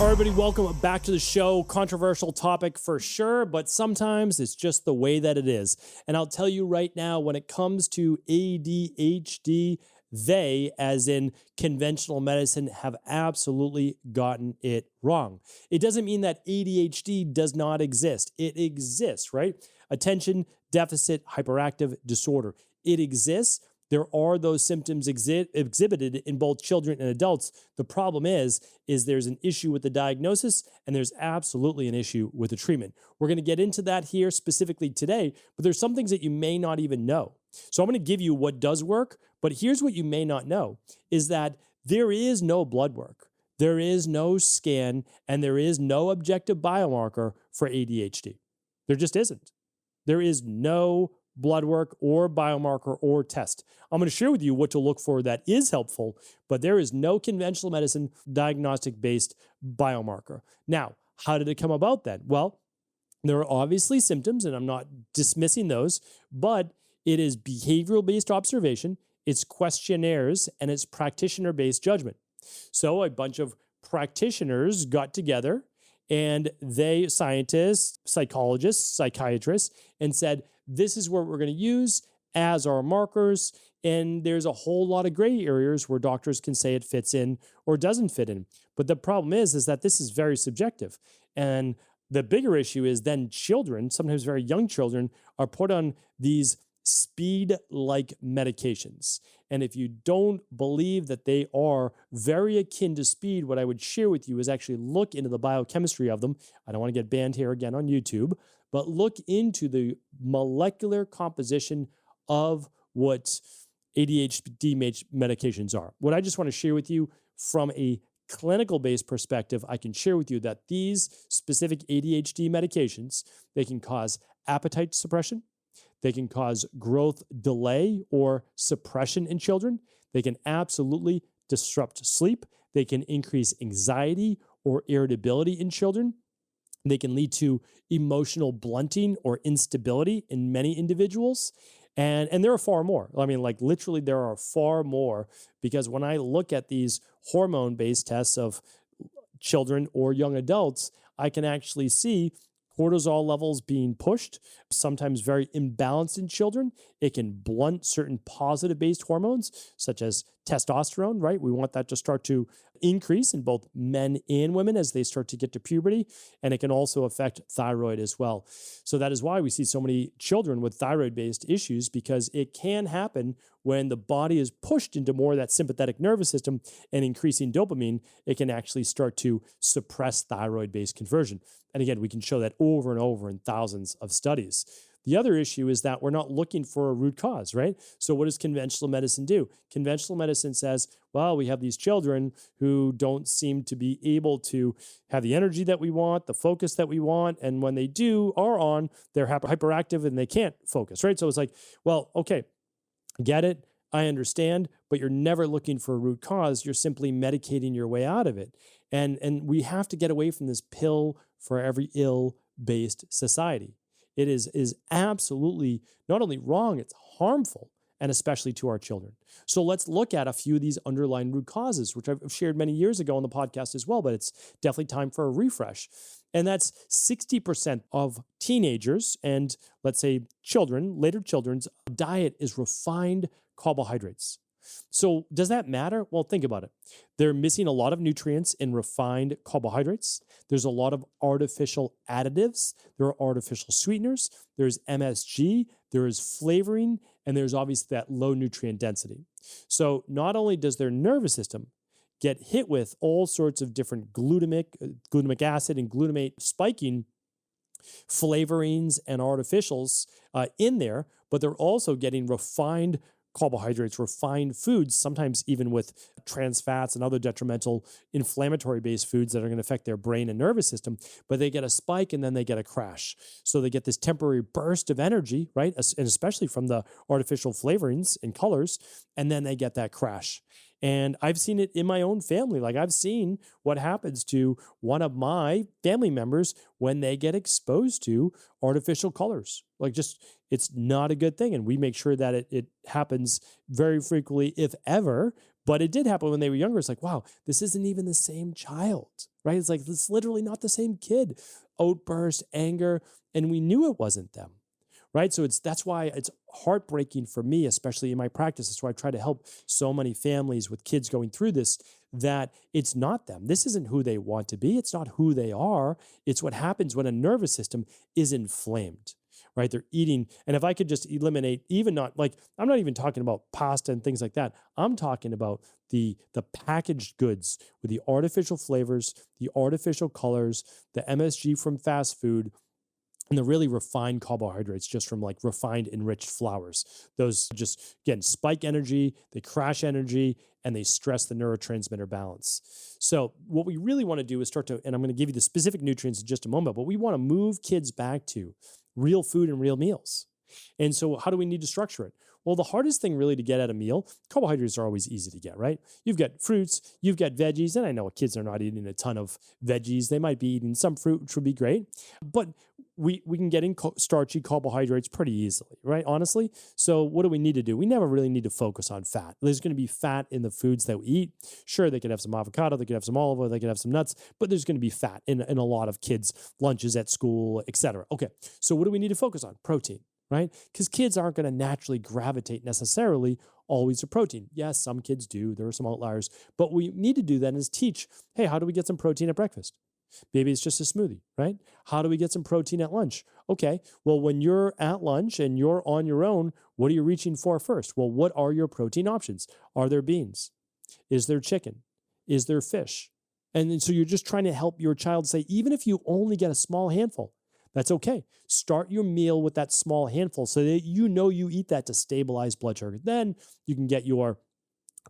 All right, everybody, welcome back to the show. Controversial topic for sure, but sometimes it's just the way that it is. And I'll tell you right now, when it comes to ADHD, they, as in conventional medicine, have absolutely gotten it wrong. It doesn't mean that ADHD does not exist. It exists, right? Attention deficit hyperactive disorder. It exists. There are those symptoms exhibited in both children and adults. The problem is there's an issue with the diagnosis, and there's absolutely an issue with the treatment. We're going to get into that here specifically today, but there's some things that you may not even know. So I'm going to give you what does work, but here's what you may not know, is that there is no blood work, there is no scan, and there is no objective biomarker for ADHD. There just isn't. There is no blood work or biomarker or test. I'm going to share with you what to look for that is helpful, but there is no conventional medicine diagnostic-based biomarker. Now, how did it come about then? Well, there are obviously symptoms, and I'm not dismissing those, but it is behavioral-based observation, it's questionnaires, and it's practitioner-based judgment. So a bunch of practitioners got together, and they, scientists, psychologists, psychiatrists, and said, this is what we're going to use as our markers. And there's a whole lot of gray areas where doctors can say it fits in or doesn't fit in. But the problem is that this is very subjective. And the bigger issue is then children, sometimes very young children, are put on these speed-like medications. And if you don't believe that they are very akin to speed, what I would share with you is actually look into the biochemistry of them. I don't want to get banned here again on YouTube, but look into the molecular composition of what ADHD medications are. What I just want to share with you from a clinical-based perspective, I can share with you that these specific ADHD medications, they can cause appetite suppression, they can cause growth delay or suppression in children. They can absolutely disrupt sleep. They can increase anxiety or irritability in children. They can lead to emotional blunting or instability in many individuals. And there are far more. I mean, like literally there are far more, because when I look at these hormone-based tests of children or young adults, I can actually see cortisol levels being pushed, sometimes very imbalanced in children. It can blunt certain positive-based hormones, such as testosterone, right? We want that to start to increase in both men and women as they start to get to puberty. And it can also affect thyroid as well. So that is why we see so many children with thyroid-based issues, because it can happen when the body is pushed into more of that sympathetic nervous system and increasing dopamine. It can actually start to suppress thyroid-based conversion. And again, we can show that over and over in thousands of studies. The other issue is that we're not looking for a root cause, right? So what does conventional medicine do? Conventional medicine says, well, we have these children who don't seem to be able to have the energy that we want, the focus that we want, and when they are on, they're hyperactive and they can't focus, right? So it's like, well, okay, get it, I understand, but you're never looking for a root cause. You're simply medicating your way out of it. And we have to get away from this pill for every ill-based society. It is absolutely not only wrong, it's harmful, and especially to our children. So let's look at a few of these underlying root causes, which I've shared many years ago on the podcast as well, but it's definitely time for a refresh. And that's 60% of teenagers and let's say children, later children's diet is refined carbohydrates. So does that matter? Well, think about it. They're missing a lot of nutrients in refined carbohydrates. There's a lot of artificial additives. There are artificial sweeteners. There's MSG. There is flavoring. And there's obviously that low nutrient density. So not only does their nervous system get hit with all sorts of different glutamic acid and glutamate spiking flavorings and artificials in there, but they're also getting refined carbohydrates, refined foods, sometimes even with trans fats and other detrimental inflammatory-based foods that are going to affect their brain and nervous system, but they get a spike and then they get a crash. So they get this temporary burst of energy, right? And especially from the artificial flavorings and colors, and then they get that crash. And I've seen it in my own family. Like I've seen what happens to one of my family members when they get exposed to artificial colors. Like just, it's not a good thing. And we make sure that it happens very frequently, if ever, But it did happen when they were younger. It's like, wow, this isn't even the same child, right? It's like, it's literally not the same kid. Outburst, anger, and we knew it wasn't them, right? So that's why it's heartbreaking for me, especially in my practice. That's why I try to help so many families with kids going through this, that it's not them. This isn't who they want to be. It's not who they are. It's what happens when a nervous system is inflamed, right? They're eating. And if I could just eliminate, even not like, I'm not even talking about pasta and things like that. I'm talking about the packaged goods with the artificial flavors, the artificial colors, the MSG from fast food, and the really refined carbohydrates just from like refined enriched flours. Those just, again, spike energy, they crash energy, and they stress the neurotransmitter balance. So what we really want to do is start to, and I'm going to give you the specific nutrients in just a moment, but we want to move kids back to real food and real meals. And so how do we need to structure it? Well, the hardest thing really to get at a meal, carbohydrates are always easy to get, right? You've got fruits, you've got veggies, and I know kids are not eating a ton of veggies. They might be eating some fruit, which would be great, but we can get in starchy carbohydrates pretty easily, right? Honestly. So what do we need to do? We never really need to focus on fat. There's going to be fat in the foods that we eat. Sure, they could have some avocado, they could have some olive oil, they could have some nuts, but there's going to be fat in a lot of kids' lunches at school, etc. Okay, so what do we need to focus on? Protein, right? Because kids aren't going to naturally gravitate necessarily always to protein. Yes, some kids do. There are some outliers. But what we need to do then is teach, hey, how do we get some protein at breakfast? Maybe it's just a smoothie, right? How do we get some protein at lunch? Okay, well, when you're at lunch and you're on your own, what are you reaching for first? Well, what are your protein options? Are there beans? Is there chicken? Is there fish? And so you're just trying to help your child say, even if you only get a small handful, that's okay. Start your meal with that small handful so that you know you eat that to stabilize blood sugar. Then you can get your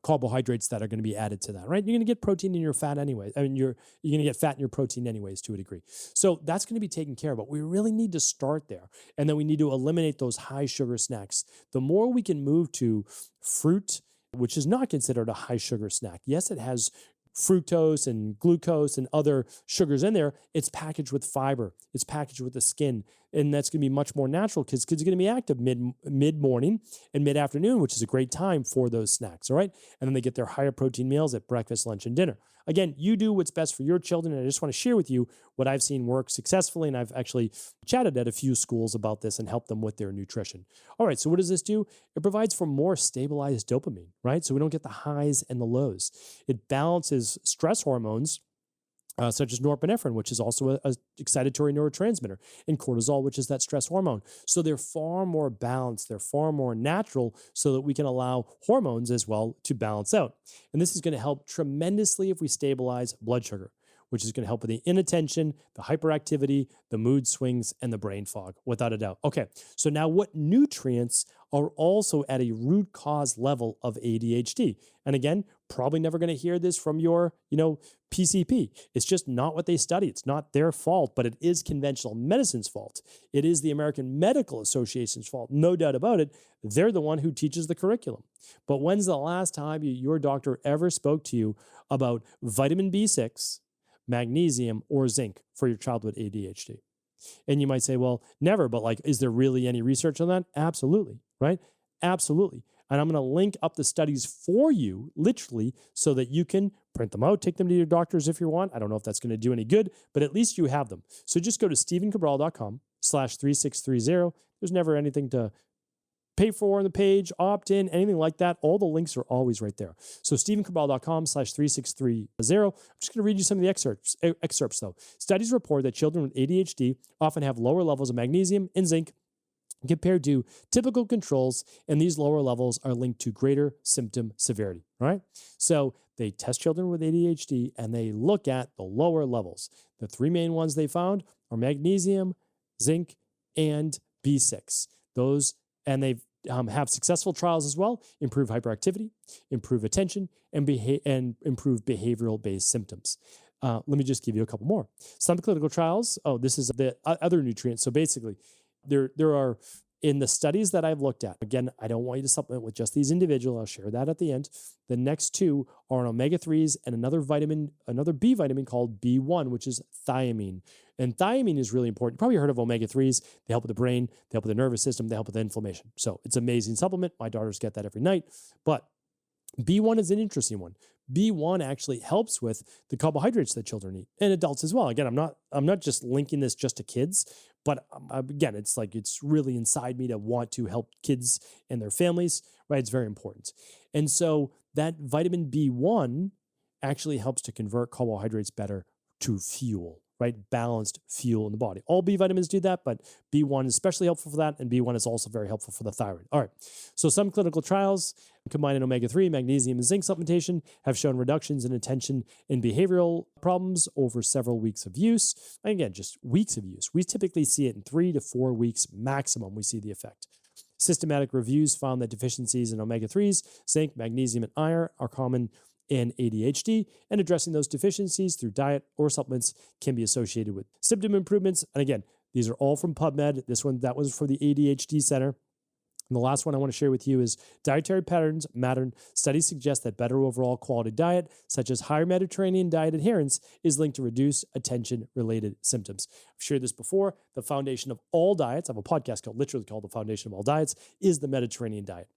carbohydrates that are going to be added to that, right? You're going to get protein in your fat anyway. I mean, you're going to get fat in your protein anyways to a degree. So that's going to be taken care of, but we really need to start there. And then we need to eliminate those high sugar snacks. The more we can move to fruit, which is not considered a high sugar snack. Yes, it has fructose and glucose and other sugars in there. It's packaged with fiber. It's packaged with the skin. And that's going to be much more natural because kids are going to be active mid-morning and mid-afternoon, which is a great time for those snacks, all right? And then they get their higher protein meals at breakfast, lunch, and dinner. Again, you do what's best for your children, and I just want to share with you what I've seen work successfully, and I've actually chatted at a few schools about this and helped them with their nutrition. All right, so what does this do? It provides for more stabilized dopamine, right? So we don't get the highs and the lows. It balances stress hormones, such as norepinephrine, which is also a excitatory neurotransmitter, and cortisol, which is that stress hormone. So they're far more balanced. They're far more natural so that we can allow hormones as well to balance out. And this is going to help tremendously if we stabilize blood sugar, which is going to help with the inattention, the hyperactivity, the mood swings, and the brain fog, without a doubt. Okay, so now what nutrients are also at a root cause level of ADHD? And again, probably never going to hear this from your, PCP. It's just not what they study. It's not their fault, but it is conventional medicine's fault. It is the American Medical Association's fault, no doubt about it. They're the one who teaches the curriculum. But when's the last time your doctor ever spoke to you about vitamin B6, magnesium, or zinc for your child with ADHD? And you might say, well, never, but is there really any research on that? Absolutely, right? Absolutely. And I'm going to link up the studies for you, literally, so that you can print them out, take them to your doctors if you want. I don't know if that's going to do any good, but at least you have them. So just go to stephencabral.com/3630. There's never anything to pay for on the page, opt in, anything like that. All the links are always right there. So stephencabral.com/3630. I'm just going to read you some of the excerpts though. Studies report that children with ADHD often have lower levels of magnesium and zinc compared to typical controls, and these lower levels are linked to greater symptom severity, all right? So they test children with ADHD, and they look at the lower levels. The three main ones they found are magnesium, zinc, and B6. Those, and they've have successful trials as well, improve hyperactivity, improve attention, and improve behavioral-based symptoms. Let me just give you a couple more. Some clinical trials, this is the other nutrients. So basically, there are, in the studies that I've looked at, again, I don't want you to supplement with just these individual. I'll share that at the end. The next two are an omega-3s and another B vitamin called B1, which is thiamine. And thiamine is really important. You probably heard of omega-3s. They help with the brain, they help with the nervous system, they help with the inflammation. So it's an amazing supplement. My daughters get that every night. But B1 is an interesting one. B1 actually helps with the carbohydrates that children eat and adults as well. Again, I'm not just linking this just to kids, but again, it's like it's really inside me to want to help kids and their families, right? It's very important. And so that vitamin B1 actually helps to convert carbohydrates better to fuel, right? Balanced fuel in the body. All B vitamins do that, but B1 is especially helpful for that, and B1 is also very helpful for the thyroid. All right, so some clinical trials combining omega-3, magnesium, and zinc supplementation have shown reductions in attention and behavioral problems over several weeks of use. And again, just weeks of use. We typically see it in 3 to 4 weeks maximum, we see the effect. Systematic reviews found that deficiencies in omega-3s, zinc, magnesium, and iron are common in ADHD, and addressing those deficiencies through diet or supplements can be associated with symptom improvements. And again, these are all from PubMed. That was for the ADHD Center. And the last one I want to share with you is dietary patterns matter. Studies suggest that better overall quality diet, such as higher Mediterranean diet adherence, is linked to reduced attention-related symptoms. I've shared this before. The foundation of all diets, I have a podcast literally called The Foundation of All Diets, is the Mediterranean diet.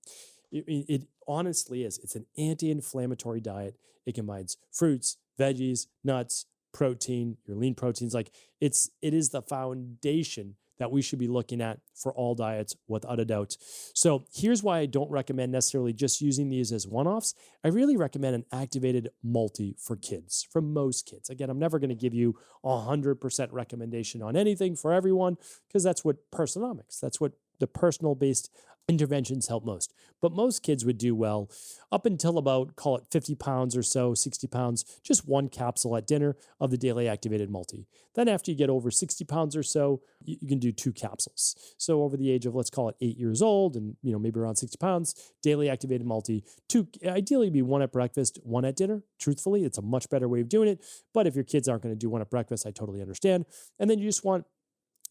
It honestly is. It's an anti-inflammatory diet. It combines fruits, veggies, nuts, protein, your lean proteins. Like it is the foundation that we should be looking at for all diets without a doubt. So here's why I don't recommend necessarily just using these as one-offs. I really recommend an activated multi for kids, for most kids. Again, I'm never going to give you 100% recommendation on anything for everyone because that's what personomics, that's what the personal-based interventions help most. But most kids would do well up until about, call it 50 pounds or so, 60 pounds, just one capsule at dinner of the daily activated multi. Then after you get over 60 pounds or so, you can do 2 capsules. So over the age of, let's call it 8 years old and maybe around 60 pounds, daily activated multi, 2, ideally be 1 at breakfast, 1 at dinner. Truthfully, it's a much better way of doing it. But if your kids aren't going to do 1 at breakfast, I totally understand. And then you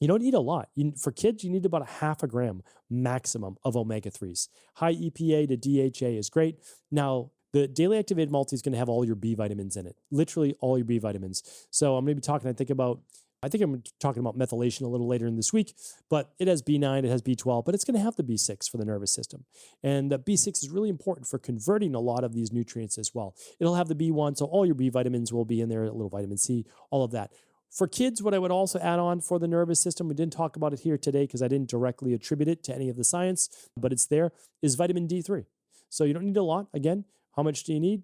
don't eat a lot. For kids, you need about a half a gram maximum of omega-3s. High EPA to DHA is great. Now, the daily activated multi is going to have all your B vitamins in it, literally all your B vitamins. So I'm going to be talking, I think I'm talking about methylation a little later in this week, but it has B9, it has B12, but it's going to have the B6 for the nervous system. And the B6 is really important for converting a lot of these nutrients as well. It'll have the B1, so all your B vitamins will be in there, a little vitamin C, all of that. For kids, what I would also add on for the nervous system, we didn't talk about it here today because I didn't directly attribute it to any of the science, but it's there, is vitamin D3. So you don't need a lot. Again, how much do you need?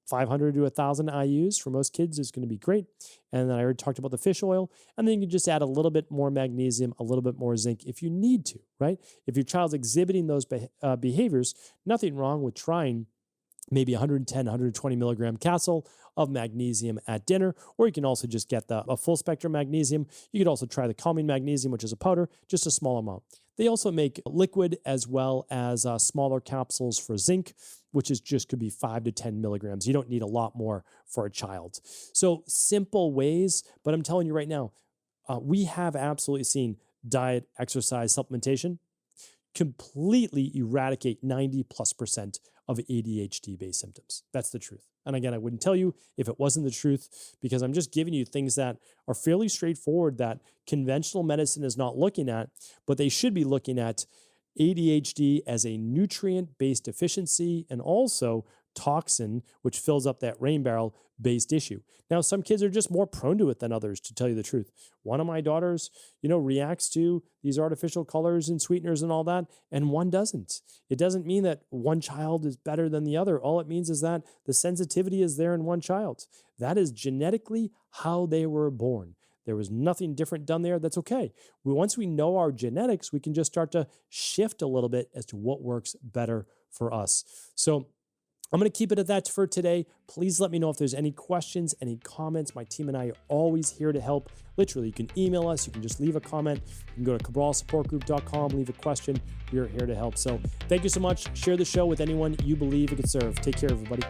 500 to 1,000 IUs for most kids is going to be great. And then I already talked about the fish oil. And then you can just add a little bit more magnesium, a little bit more zinc if you need to, right? If your child's exhibiting those behaviors, nothing wrong with trying maybe 110, 120 milligram capsule of magnesium at dinner, or you can also just get a full spectrum magnesium. You could also try the calming magnesium, which is a powder, just a small amount. They also make liquid as well as smaller capsules for zinc, which is just could be 5 to 10 milligrams. You don't need a lot more for a child. So simple ways, but I'm telling you right now, we have absolutely seen diet, exercise, supplementation completely eradicate 90+% of ADHD-based symptoms. That's the truth. And again, I wouldn't tell you if it wasn't the truth because I'm just giving you things that are fairly straightforward that conventional medicine is not looking at, but they should be looking at ADHD as a nutrient-based deficiency and also toxin, which fills up that rain barrel based issue. Now, some kids are just more prone to it than others, to tell you the truth. One of my daughters, reacts to these artificial colors and sweeteners and all that, and one doesn't. It doesn't mean that one child is better than the other. All it means is that the sensitivity is there in one child. That is genetically how they were born. There was nothing different done there. That's okay. Once we know our genetics, we can just start to shift a little bit as to what works better for us. So I'm going to keep it at that for today. Please let me know if there's any questions, any comments. My team and I are always here to help. Literally, you can email us. You can just leave a comment. You can go to cabralsupportgroup.com, leave a question. We are here to help. So thank you so much. Share the show with anyone you believe it could serve. Take care, everybody.